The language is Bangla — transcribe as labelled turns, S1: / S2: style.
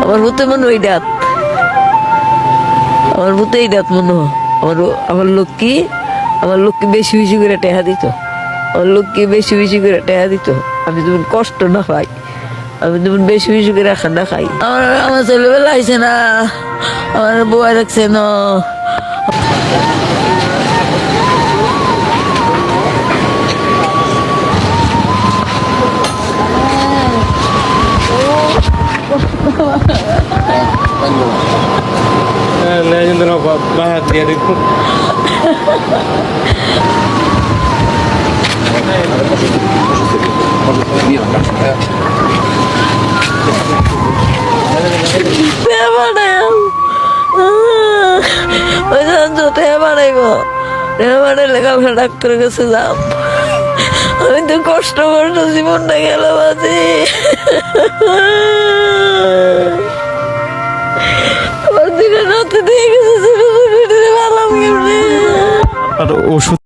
S1: আমার ভূতে মনে ওই ডাত, আমার ভূতে এই ডাত মনে হয়। আমার লক্ষ্মী, আমার লক্ষ্মী বেশি বেশি করে টেহা দিত, আমার লক্ষ্মী বেশি বেশি করে টেহা দিত। আমি যেমন কষ্ট না পাই, আমি যেমন বেশি বেশি করে খানা খাই। আমার ছেলেবেলা আইছে না, আমার বউয়া রাখছে না।
S2: Bahat dia itu.
S1: ডাক্তারের কাছে যাব, আমি তো কষ্ট কষ্ট জীবনটা গেল বাজি। আমার দিকে রাতে দিয়ে